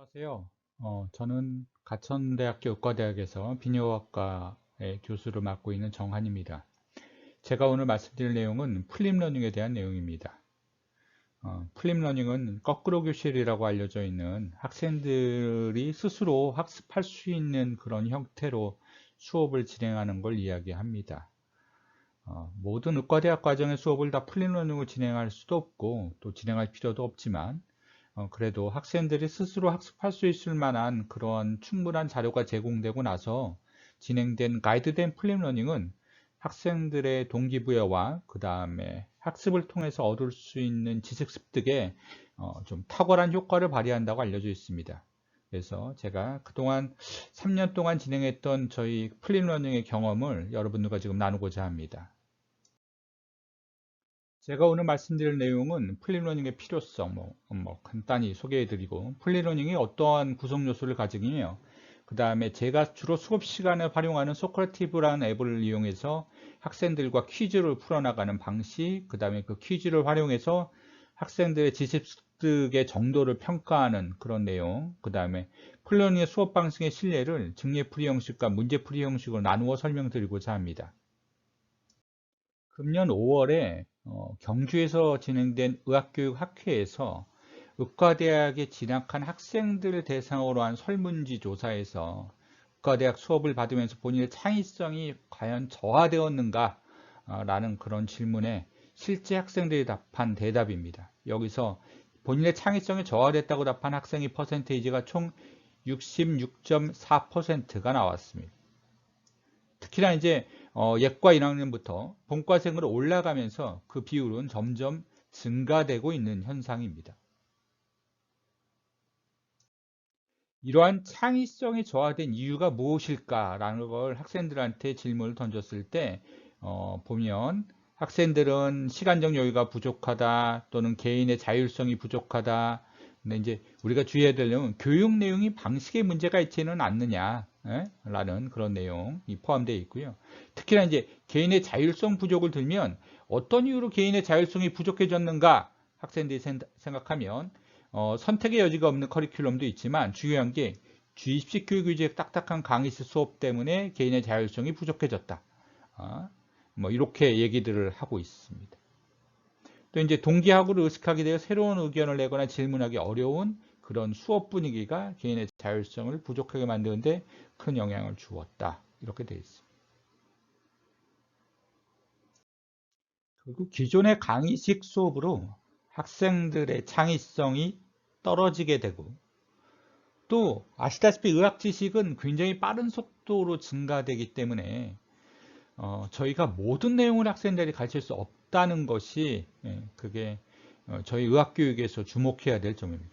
안녕하세요. 저는 가천대학교 의과대학에서 비뇨학과의 교수를 맡고 있는 정한입니다. 제가 오늘 말씀드릴 내용은 플립러닝에 대한 내용입니다. 플립러닝은 거꾸로 교실이라고 알려져 있는 학생들이 스스로 학습할 수 있는 그런 형태로 수업을 진행하는 걸 이야기합니다. 모든 의과대학 과정의 수업을 다 플립러닝으로 진행할 수도 없고 또 진행할 필요도 없지만 그래도 학생들이 스스로 학습할 수 있을 만한 그런 충분한 자료가 제공되고 나서 진행된 가이드된 플립러닝은 학생들의 동기부여와 그 다음에 학습을 통해서 얻을 수 있는 지식 습득에 좀 탁월한 효과를 발휘한다고 알려져 있습니다. 그래서 제가 그동안 3년 동안 진행했던 저희 플립러닝의 경험을 여러분들과 지금 나누고자 합니다. 제가 오늘 말씀드릴 내용은 플립러닝의 필요성, 간단히 소개해드리고, 플립러닝이 어떠한 구성 요소를 가지고 있냐, 그 다음에 제가 주로 수업 시간에 활용하는 소크라티브라는 앱을 이용해서 학생들과 퀴즈를 풀어나가는 방식, 그 다음에 그 퀴즈를 활용해서 학생들의 지식 습득의 정도를 평가하는 그런 내용, 그 다음에 플립러닝의 수업 방식의 신뢰를 증례풀이 형식과 문제풀이 형식으로 나누어 설명드리고자 합니다. 금년 5월에 경주에서 진행된 의학교육학회에서 의과대학에 진학한 학생들을 대상으로 한 설문지 조사에서 의과대학 수업을 받으면서 본인의 창의성이 과연 저하되었는가 라는 그런 질문에 실제 학생들이 답한 대답입니다. 여기서 본인의 창의성이 저하됐다고 답한 학생의 퍼센테이지가 총 66.4%가 나왔습니다. 특히나 이제 예과 1학년부터 본과생으로 올라가면서 그 비율은 점점 증가되고 있는 현상입니다. 이러한 창의성이 저하된 이유가 무엇일까라는 걸 학생들한테 질문을 던졌을 때 보면 학생들은 시간적 여유가 부족하다 또는 개인의 자율성이 부족하다. 근데 이제 우리가 주의해야 될 내용은 교육 내용이 방식에 문제가 있지는 않느냐 라는 그런 내용이 포함되어 있고요. 특히나 이제 개인의 자율성 부족을 들면 어떤 이유로 개인의 자율성이 부족해졌는가 학생들이 생각하면 선택의 여지가 없는 커리큘럼도 있지만 중요한 게 주입식 교육 위주의 딱딱한 강의식 수업 때문에 개인의 자율성이 부족해졌다. 뭐 이렇게 얘기들을 하고 있습니다. 또 이제 동기하고를 의식하게 되어 새로운 의견을 내거나 질문하기 어려운 그런 수업 분위기가 개인의 자율성을 부족하게 만드는데 큰 영향을 주었다. 이렇게 되어 있습니다. 그리고 기존의 강의식 수업으로 학생들의 창의성이 떨어지게 되고 또 아시다시피 의학 지식은 굉장히 빠른 속도로 증가되기 때문에 저희가 모든 내용을 학생들이 가르칠 수 없다는 것이 그게 저희 의학교육에서 주목해야 될 점입니다.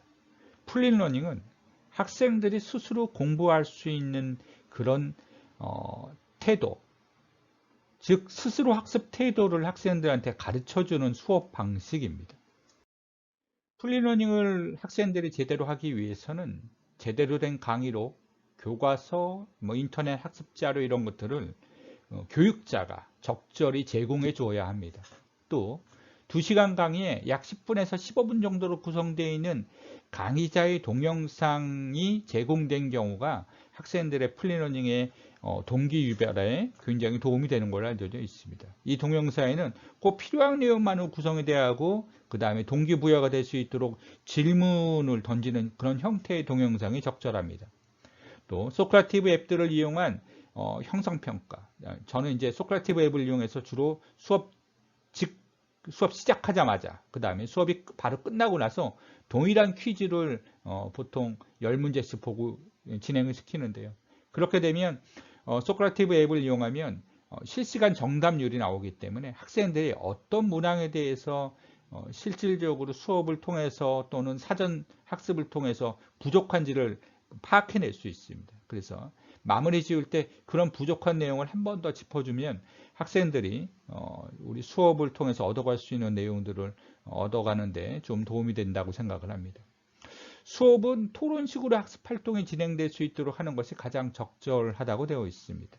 플립러닝은 학생들이 스스로 공부할 수 있는 그런 태도, 즉 스스로 학습 태도를 학생들한테 가르쳐주는 수업 방식입니다. 플립러닝을 학생들이 제대로 하기 위해서는 제대로 된 강의로 교과서, 인터넷 학습 자료 이런 것들을 교육자가 적절히 제공해 주어야 합니다. 또 2시간 강의에 약 10분에서 15분 정도로 구성되어 있는 강의자의 동영상이 제공된 경우가 학생들의 플립러닝의 동기유발에 굉장히 도움이 되는 걸로 알려져 있습니다. 이 동영상에는 꼭 필요한 내용만으로 구성이 되어야 하고 그 다음에 동기부여가 될 수 있도록 질문을 던지는 그런 형태의 동영상이 적절합니다. 또 소크라티브 앱들을 이용한 형성평가. 저는 이제 소크라티브 앱을 이용해서 주로 수업 시작하자마자 그 다음에 수업이 바로 끝나고 나서 동일한 퀴즈를 보통 10문제씩 보고 진행을 시키는데요. 그렇게 되면 소크라티브 앱을 이용하면 실시간 정답률이 나오기 때문에 학생들이 어떤 문항에 대해서 실질적으로 수업을 통해서 또는 사전 학습을 통해서 부족한지를 파악해낼 수 있습니다. 그래서 마무리 지을 때 그런 부족한 내용을 한 번 더 짚어주면 학생들이 우리 수업을 통해서 얻어갈 수 있는 내용들을 얻어가는데 좀 도움이 된다고 생각을 합니다. 수업은 토론식으로 학습 활동이 진행될 수 있도록 하는 것이 가장 적절하다고 되어 있습니다.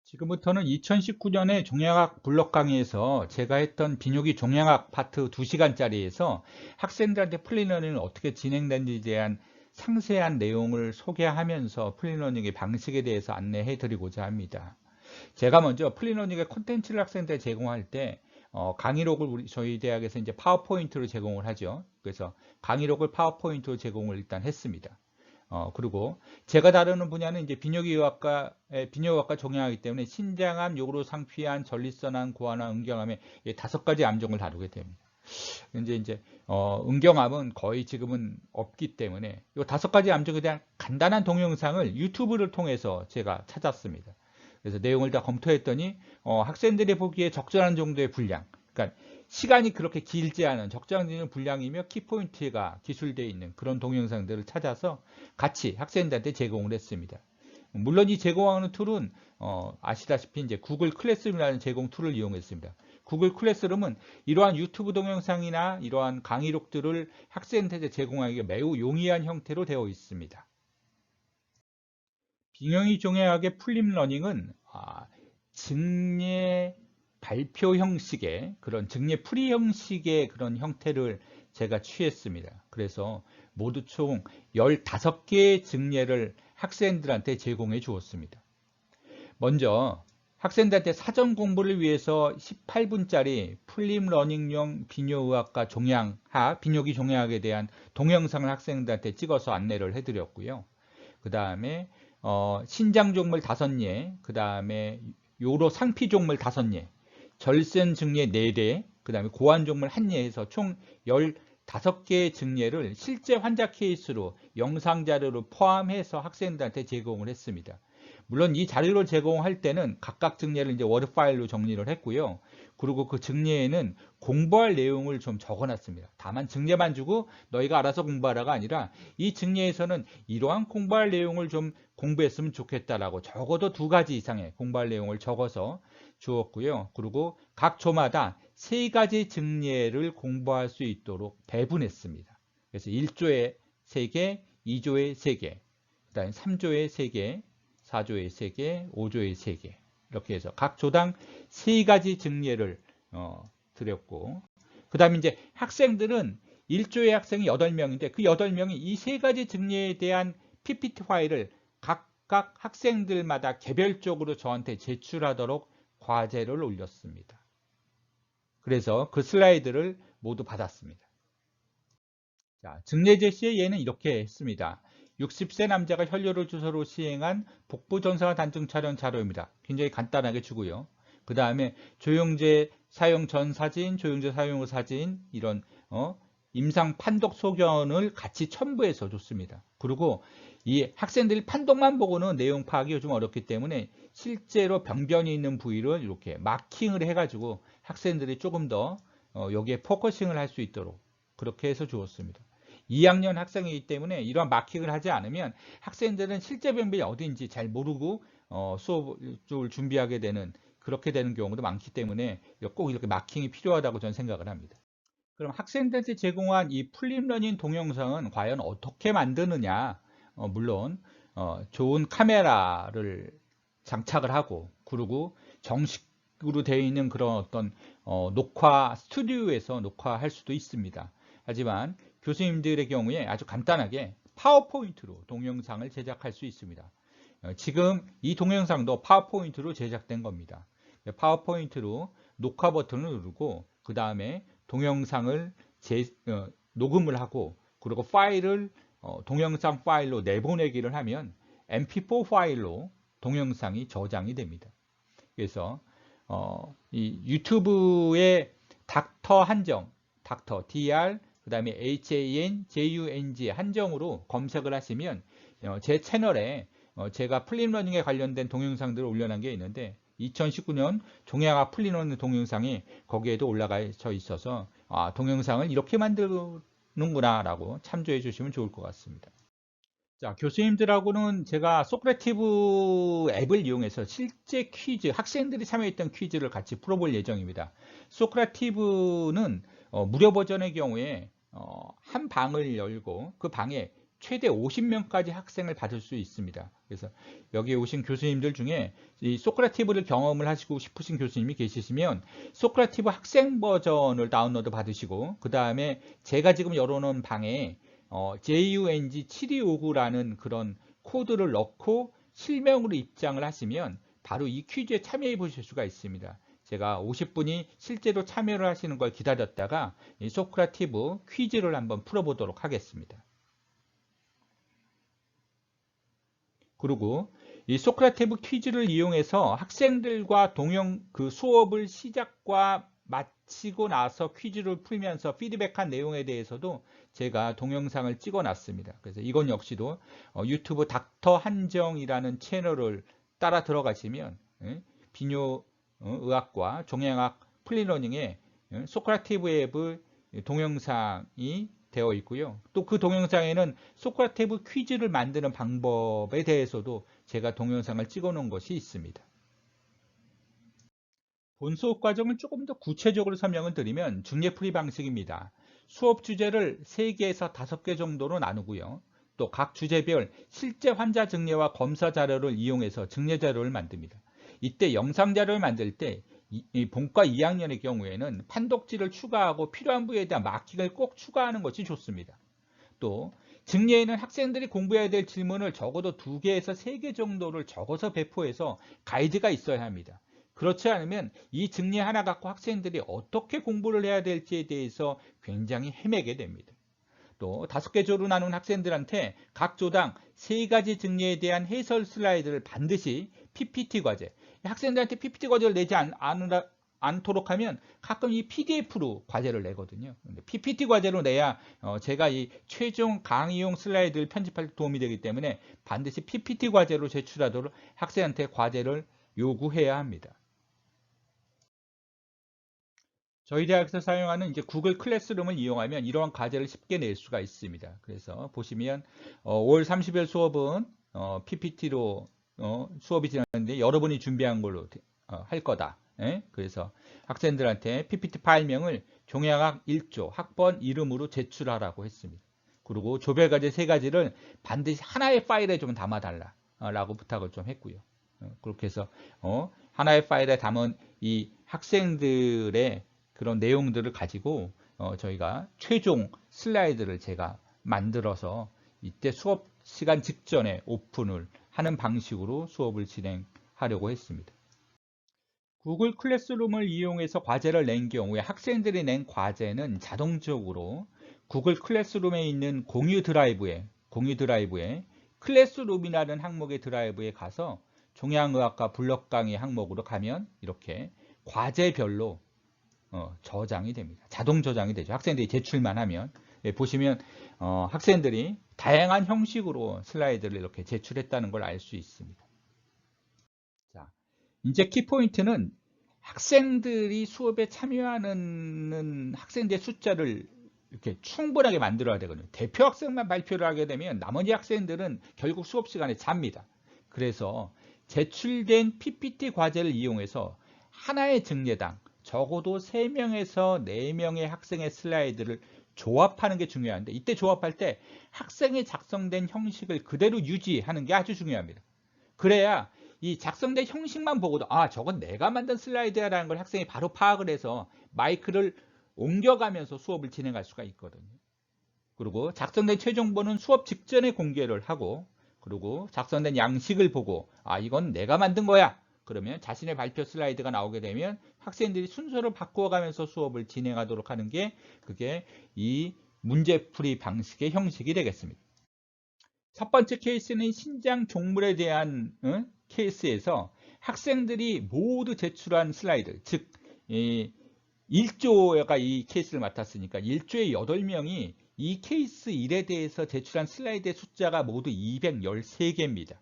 지금부터는 2019년에 종양학 블록 강의에서 제가 했던 비뇨기 종양학 파트 2시간짜리에서 학생들한테 플립러닝을 어떻게 진행되는지에 대한 상세한 내용을 소개하면서 플리러닝의 방식에 대해서 안내해 드리고자 합니다. 제가 먼저 플리러닝의 콘텐츠를 학생들에 제공할 때 강의록을 저희 대학에서 이제 파워포인트로 제공을 하죠. 그래서 강의록을 파워포인트로 제공을 일단 했습니다. 그리고 제가 다루는 분야는 이제 비뇨기학과 종양하기 때문에 신장암, 요로 상피암, 전립선암, 고환암, 응경암의 5가지 암종을 다루게 됩니다. 이제 응경암은 거의 지금은 없기 때문에 이 5가지 암종에 대한 간단한 동영상을 유튜브를 통해서 제가 찾았습니다. 그래서 내용을 다 검토했더니 학생들이 보기에 적절한 정도의 분량, 그러니까 시간이 그렇게 길지 않은 적정한 분량이며 키포인트가 기술되어 있는 그런 동영상들을 찾아서 같이 학생들한테 제공을 했습니다. 물론 이 제공하는 툴은 아시다시피 이제 구글 클래스룸이라는 제공 툴을 이용했습니다. 구글 클래스룸은 이러한 유튜브 동영상이나 이러한 강의록들을 학생들한테 제공하기가 매우 용이한 형태로 되어 있습니다. 빙영이 종양학의 플립러닝은 증례 발표 형식의 그런 증례 풀이 형식의 그런 형태를 제가 취했습니다. 그래서 모두 총 15개의 증례를 학생들한테 제공해 주었습니다. 먼저 학생들한테 사전 공부를 위해서 18분짜리 플립러닝용 비뇨의학과 종양학, 비뇨기 종양학에 대한 동영상을 학생들한테 찍어서 안내를 해드렸고요. 그 다음에 신장 종물 5예, 그 다음에 요로 상피 종물 5예, 절센 증례 4대, 그 다음에 고환 종물 1예 해서 총 15개의 증례를 실제 환자 케이스로 영상 자료를 포함해서 학생들한테 제공을 했습니다. 물론 이 자료를 제공할 때는 각각 증례를 이제 워드 파일로 정리를 했고요. 그리고 그 증례에는 공부할 내용을 좀 적어놨습니다. 다만 증례만 주고 너희가 알아서 공부하라가 아니라 이 증례에서는 이러한 공부할 내용을 좀 공부했으면 좋겠다라고 적어도 2가지 이상의 공부할 내용을 적어서 주었고요. 그리고 각 조마다 3가지 증례를 공부할 수 있도록 배분했습니다. 그래서 1조에 3개, 2조에 3개, 그 다음에 3조에 3개, 4조에 3개, 5조에 3개 이렇게 해서 각 조당 3가지 증례를 드렸고, 그 다음에 이제 학생들은 1조의 학생이 8명인데 그 8명이 이 3가지 증례에 대한 PPT 파일을 각각 학생들마다 개별적으로 저한테 제출하도록 과제를 올렸습니다. 그래서 그 슬라이드를 모두 받았습니다. 자, 증례 제시의 예는 이렇게 했습니다. 60세 남자가 혈뇨를 주사로 시행한 복부 전사 단증 촬영 자료입니다. 굉장히 간단하게 주고요. 그 다음에 조영제 사용 전 사진, 조영제 사용 후 사진, 이런 임상 판독 소견을 같이 첨부해서 줬습니다. 그리고 이 학생들이 판독만 보고는 내용 파악이 좀 어렵기 때문에 실제로 병변이 있는 부위를 이렇게 마킹을 해가지고 학생들이 조금 더 여기에 포커싱을 할 수 있도록 그렇게 해서 주었습니다. 2학년 학생이기 때문에 이러한 마킹을 하지 않으면 학생들은 실제 병변이 어딘지 잘 모르고 수업을 준비하게 되는 그렇게 되는 경우도 많기 때문에 꼭 이렇게 마킹이 필요하다고 저는 생각을 합니다. 그럼 학생들한테 제공한 이 플립러닝 동영상은 과연 어떻게 만드느냐? 물론 좋은 카메라를 장착을 하고 그리고 정식으로 되어 있는 그런 어떤 녹화 스튜디오에서 녹화할 수도 있습니다. 하지만 교수님들의 경우에 아주 간단하게 파워포인트로 동영상을 제작할 수 있습니다. 지금 이 동영상도 파워포인트로 제작된 겁니다. 파워포인트로 녹화 버튼을 누르고 그 다음에 동영상을 녹음을 하고 그리고 파일을 동영상 파일로 내보내기를 하면 mp4 파일로 동영상이 저장이 됩니다. 그래서 이 유튜브의 닥터 한정, 닥터 dr 그 다음에 HANJUNG 한정으로 검색을 하시면 제 채널에 제가 플립러닝에 관련된 동영상들을 올려놓은 게 있는데 2019년 종양학 플립러닝 동영상이 거기에도 올라가 있어서 동영상을 이렇게 만드는구나 라고 참조해 주시면 좋을 것 같습니다. 자, 교수님들하고는 제가 소크라티브 앱을 이용해서 실제 퀴즈, 학생들이 참여했던 퀴즈를 같이 풀어볼 예정입니다. 소크라티브는 무료 버전의 경우에 한 방을 열고 그 방에 최대 50명까지 학생을 받을 수 있습니다. 그래서 여기 오신 교수님들 중에 이 소크라티브를 경험을 하시고 싶으신 교수님이 계시면 소크라티브 학생 버전을 다운로드 받으시고 그 다음에 제가 지금 열어놓은 방에 JUNG7259라는 그런 코드를 넣고 실명으로 입장을 하시면 바로 이 퀴즈에 참여해 보실 수가 있습니다. 제가 50분이 실제로 참여를 하시는 걸 기다렸다가 이 소크라티브 퀴즈를 한번 풀어보도록 하겠습니다. 그리고 이 소크라테브 퀴즈를 이용해서 학생들과 그 수업을 시작과 마치고 나서 퀴즈를 풀면서 피드백한 내용에 대해서도 제가 동영상을 찍어 놨습니다. 그래서 이건 역시도 유튜브 닥터 한정이라는 채널을 따라 들어가시면 비뇨 의학과 종양학 플리러닝에 소크라테브 앱의 동영상이 되어 있고요. 또 그 동영상에는 소크라테브 퀴즈를 만드는 방법에 대해서도 제가 동영상을 찍어 놓은 것이 있습니다. 본 수업 과정을 조금 더 구체적으로 설명을 드리면 중례풀이 방식입니다. 수업 주제를 3개에서 5개 정도로 나누고요. 또 각 주제별 실제 환자 증례와 검사 자료를 이용해서 증례 자료를 만듭니다. 이때 영상 자료를 만들 때 본과 2학년의 경우에는 판독지를 추가하고 필요한 부위에 대한 마킹을 꼭 추가하는 것이 좋습니다. 또 증례에는 학생들이 공부해야 될 질문을 적어도 2개에서 3개 정도를 적어서 배포해서 가이드가 있어야 합니다. 그렇지 않으면 이 증례 하나 갖고 학생들이 어떻게 공부를 해야 될지에 대해서 굉장히 헤매게 됩니다. 또 5개 조로 나눈 학생들한테 각 조당 3가지 증례에 대한 해설 슬라이드를 반드시 PPT 과제, 학생들한테 PPT 과제를 내지 않도록 하면 가끔 이 PDF로 과제를 내거든요. 근데 PPT 과제로 내야 제가 이 최종 강의용 슬라이드를 편집할 때 도움이 되기 때문에 반드시 PPT 과제로 제출하도록 학생한테 과제를 요구해야 합니다. 저희 대학에서 사용하는 이제 구글 클래스룸을 이용하면 이러한 과제를 쉽게 낼 수가 있습니다. 그래서 보시면 5월 30일 수업은 PPT로 수업이 지났는데 여러분이 준비한 걸로 할 거다. 그래서 학생들한테 PPT 파일명을 종양학 1조 학번 이름으로 제출하라고 했습니다. 그리고 조별과제 3가지를 반드시 하나의 파일에 좀 담아달라 라고 부탁을 좀 했고요. 그렇게 해서 하나의 파일에 담은 이 학생들의 그런 내용들을 가지고 저희가 최종 슬라이드를 제가 만들어서 이때 수업 시간 직전에 오픈을 하는 방식으로 수업을 진행하려고 했습니다. 구글 클래스룸을 이용해서 과제를 낸 경우에 학생들이 낸 과제는 자동적으로 구글 클래스룸에 있는 공유 드라이브에 클래스룸이라는 항목의 드라이브에 가서 종양의학과 블록 강의 항목으로 가면 이렇게 과제별로 저장이 됩니다. 자동 저장이 되죠. 학생들이 제출만 하면. 보시면 학생들이 다양한 형식으로 슬라이드를 이렇게 제출했다는 걸 알 수 있습니다. 자, 이제 키포인트는 학생들이 수업에 참여하는 학생들의 숫자를 이렇게 충분하게 만들어야 되거든요. 대표 학생만 발표를 하게 되면 나머지 학생들은 결국 수업 시간에 잡니다. 그래서 제출된 PPT 과제를 이용해서 하나의 증례당 적어도 3명에서 4명의 학생의 슬라이드를 조합하는 게 중요한데 이때 조합할 때 학생이 작성된 형식을 그대로 유지하는 게 아주 중요합니다. 그래야 이 작성된 형식만 보고도 저건 내가 만든 슬라이드야 라는 걸 학생이 바로 파악을 해서 마이크를 옮겨가면서 수업을 진행할 수가 있거든요. 그리고 작성된 최종본은 수업 직전에 공개를 하고 그리고 작성된 양식을 보고 이건 내가 만든 거야. 그러면 자신의 발표 슬라이드가 나오게 되면 학생들이 순서를 바꾸어가면서 수업을 진행하도록 하는 게 그게 이 문제풀이 방식의 형식이 되겠습니다. 첫 번째 케이스는 신장 종물에 대한 케이스에서 학생들이 모두 제출한 슬라이드, 즉 1조가 이 케이스를 맡았으니까 1조의 8명이 이 케이스 1에 대해서 제출한 슬라이드의 숫자가 모두 213개입니다.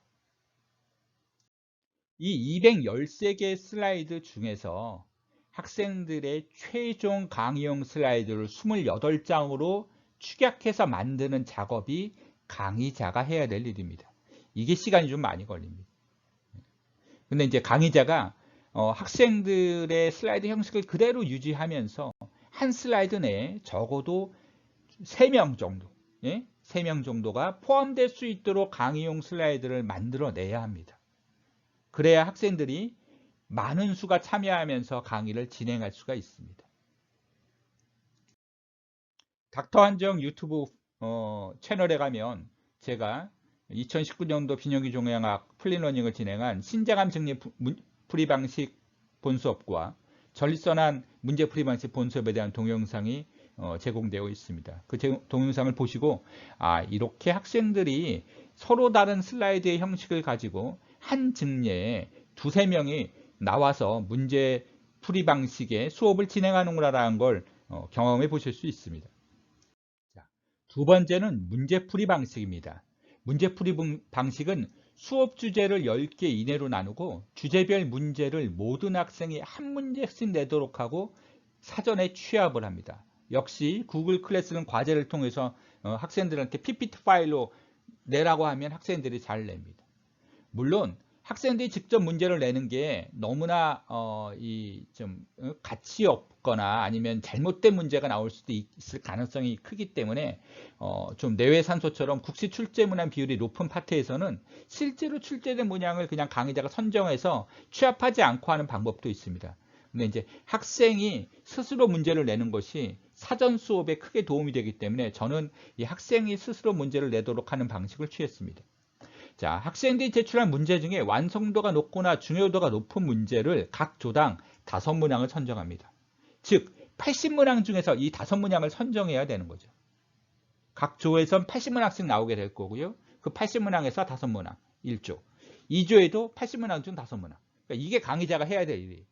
이 213개 슬라이드 중에서 학생들의 최종 강의용 슬라이드를 28장으로 축약해서 만드는 작업이 강의자가 해야 될 일입니다. 이게 시간이 좀 많이 걸립니다. 근데 이제 강의자가 학생들의 슬라이드 형식을 그대로 유지하면서 한 슬라이드 내에 적어도 3명 정도, 3명 정도가 포함될 수 있도록 강의용 슬라이드를 만들어내야 합니다. 그래야 학생들이 많은 수가 참여하면서 강의를 진행할 수가 있습니다. 닥터 한정 유튜브 채널에 가면 제가 2019년도 비정규 종양학 플리러닝을 진행한 신자감 증리 풀이 방식 본수업과 전립선암 문제 풀이 방식 본수업에 대한 동영상이 제공되어 있습니다. 그 동영상을 보시고 이렇게 학생들이 서로 다른 슬라이드의 형식을 가지고 한 증례에 두세 명이 나와서 문제 풀이 방식의 수업을 진행하는구나라는 걸 경험해 보실 수 있습니다. 자, 두 번째는 문제풀이 방식입니다. 문제풀이 방식은 수업 주제를 10개 이내로 나누고 주제별 문제를 모든 학생이 한 문제씩 내도록 하고 사전에 취합을 합니다. 역시 구글 클래스는 과제를 통해서 학생들한테 PPT 파일로 내라고 하면 학생들이 잘 냅니다. 물론 학생들이 직접 문제를 내는 게 너무나 좀 가치 없거나 아니면 잘못된 문제가 나올 수도 있을 가능성이 크기 때문에 좀 내외산소처럼 국시 출제 문항 비율이 높은 파트에서는 실제로 출제된 문항을 그냥 강의자가 선정해서 취합하지 않고 하는 방법도 있습니다. 근데 이제 학생이 스스로 문제를 내는 것이 사전 수업에 크게 도움이 되기 때문에 저는 이 학생이 스스로 문제를 내도록 하는 방식을 취했습니다. 자, 학생들이 제출한 문제 중에 완성도가 높거나 중요도가 높은 문제를 각 조당 5문항을 선정합니다. 즉 80문항 중에서 이 5문항을 선정해야 되는 거죠. 각 조에선 80문항씩 나오게 될 거고요. 그 80문항에서 5문항, 1조. 2조에도 80문항 중 5문항. 그러니까 이게 강의자가 해야 될 일이에요.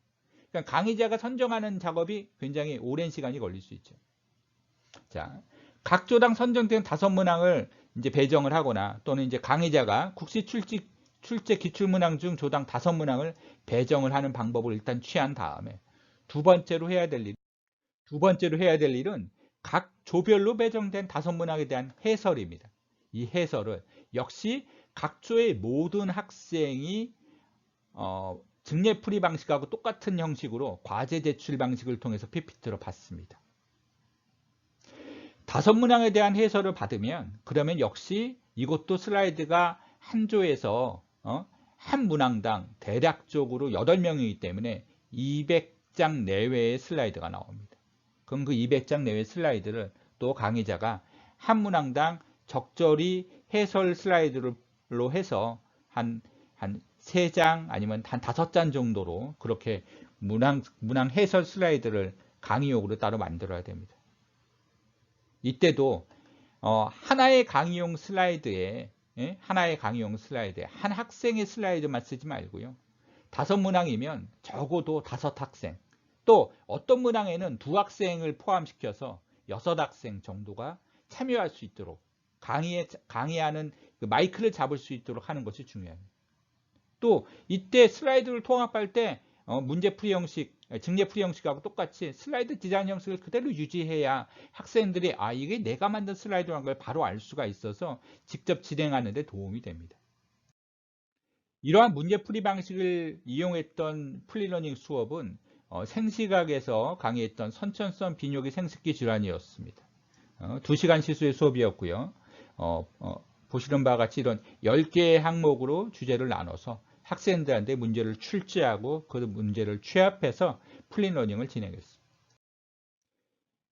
그러니까 강의자가 선정하는 작업이 굉장히 오랜 시간이 걸릴 수 있죠. 자, 각 조당 선정된 5문항을 이제 배정을 하거나 또는 이제 강의자가 국시 출제 기출문항 중 조당 5문항을 배정을 하는 방법을 일단 취한 다음에 두 번째로 해야 될 일은 각 조별로 배정된 5문항에 대한 해설입니다. 이 해설을 역시 각 조의 모든 학생이 증례풀이 방식하고 똑같은 형식으로 과제 제출 방식을 통해서 PPT로 받습니다. 5문항에 대한 해설을 받으면 그러면 역시 이것도 슬라이드가 한 조에서 한 문항당 대략적으로 8명이기 때문에 200장 내외의 슬라이드가 나옵니다. 그럼 그 200장 내외 슬라이드를 또 강의자가 한 문항당 적절히 해설 슬라이드로 해서 한 3장 아니면 한 5장 정도로 그렇게 문항 해설 슬라이드를 강의용으로 따로 만들어야 됩니다. 이때도 하나의 강의용 슬라이드에 한 학생의 슬라이드만 쓰지 말고요. 5문항이면 적어도 5학생, 또 어떤 문항에는 2학생을 포함시켜서 6학생 정도가 참여할 수 있도록 강의하는 그 마이크를 잡을 수 있도록 하는 것이 중요합니다. 또 이때 슬라이드를 통합할 때 문제풀이 형식, 증례풀이 형식하고 똑같이 슬라이드 디자인 형식을 그대로 유지해야 학생들이 이게 내가 만든 슬라이드라는 걸 바로 알 수가 있어서 직접 진행하는 데 도움이 됩니다. 이러한 문제풀이 방식을 이용했던 플리러닝 수업은 생시각에서 강의했던 선천성 비뇨기 생식기 질환이었습니다. 2시간 시수의 수업이었고요. 보시는 바와 같이 이런 10개의 항목으로 주제를 나눠서 학생들한테 문제를 출제하고 그 문제를 취합해서 플립러닝을 진행했습니다.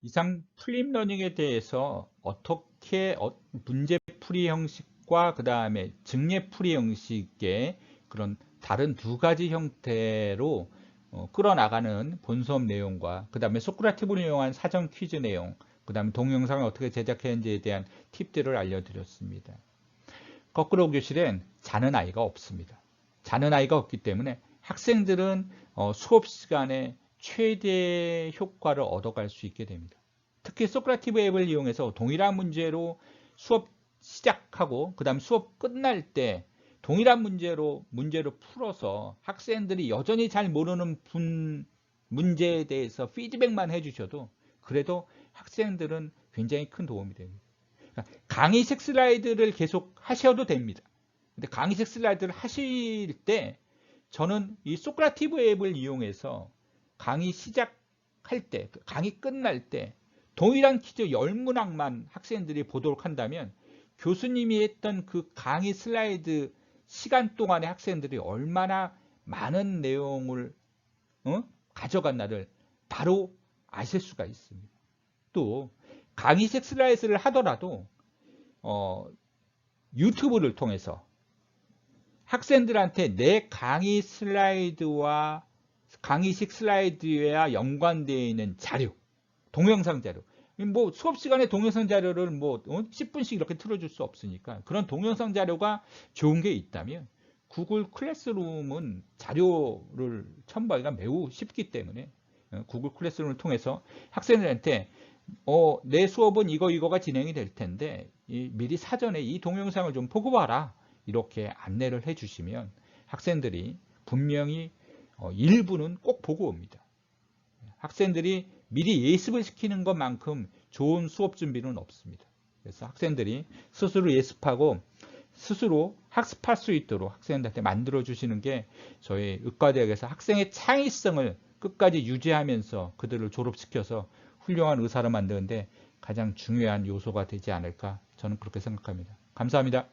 이상 플립러닝에 대해서 어떻게 문제풀이 형식과 그 다음에 증례풀이 형식의 그런 다른 두 가지 형태로 끌어나가는 본수업 내용과 그 다음에 소크라티브를 이용한 사전 퀴즈 내용, 그 다음에 동영상을 어떻게 제작했는지에 대한 팁들을 알려드렸습니다. 거꾸로 교실엔 자는 아이가 없습니다. 자는 아이가 없기 때문에 학생들은 수업 시간에 최대 효과를 얻어갈 수 있게 됩니다. 특히 소크라티브 앱을 이용해서 동일한 문제로 수업 시작하고 그 다음 수업 끝날 때 동일한 문제로 풀어서 학생들이 여전히 잘 모르는 문제에 대해서 피드백만 해주셔도 그래도 학생들은 굉장히 큰 도움이 됩니다. 그러니까 강의식 슬라이드를 계속 하셔도 됩니다. 근데 강의식 슬라이드를 하실 때 저는 이 소크라티브 앱을 이용해서 강의 시작할 때, 강의 끝날 때 동일한 퀴즈 10문항만 학생들이 보도록 한다면 교수님이 했던 그 강의 슬라이드 시간 동안에 학생들이 얼마나 많은 내용을 가져갔나를 바로 아실 수가 있습니다. 또 강의식 슬라이드를 하더라도 유튜브를 통해서 학생들한테 내 강의 슬라이드와 강의식 슬라이드와 연관되어 있는 자료, 동영상 자료. 뭐 수업 시간에 동영상 자료를 뭐 10분씩 이렇게 틀어줄 수 없으니까 그런 동영상 자료가 좋은 게 있다면 구글 클래스룸은 자료를 첨부하기가 매우 쉽기 때문에 구글 클래스룸을 통해서 학생들한테 내 수업은 이거가 진행이 될 텐데 미리 사전에 이 동영상을 좀 보고 봐라. 이렇게 안내를 해주시면 학생들이 분명히 일부는 꼭 보고 옵니다. 학생들이 미리 예습을 시키는 것만큼 좋은 수업 준비는 없습니다. 그래서 학생들이 스스로 예습하고 스스로 학습할 수 있도록 학생들한테 만들어주시는 게 저희 의과대학에서 학생의 창의성을 끝까지 유지하면서 그들을 졸업시켜서 훌륭한 의사로 만드는데 가장 중요한 요소가 되지 않을까 저는 그렇게 생각합니다. 감사합니다.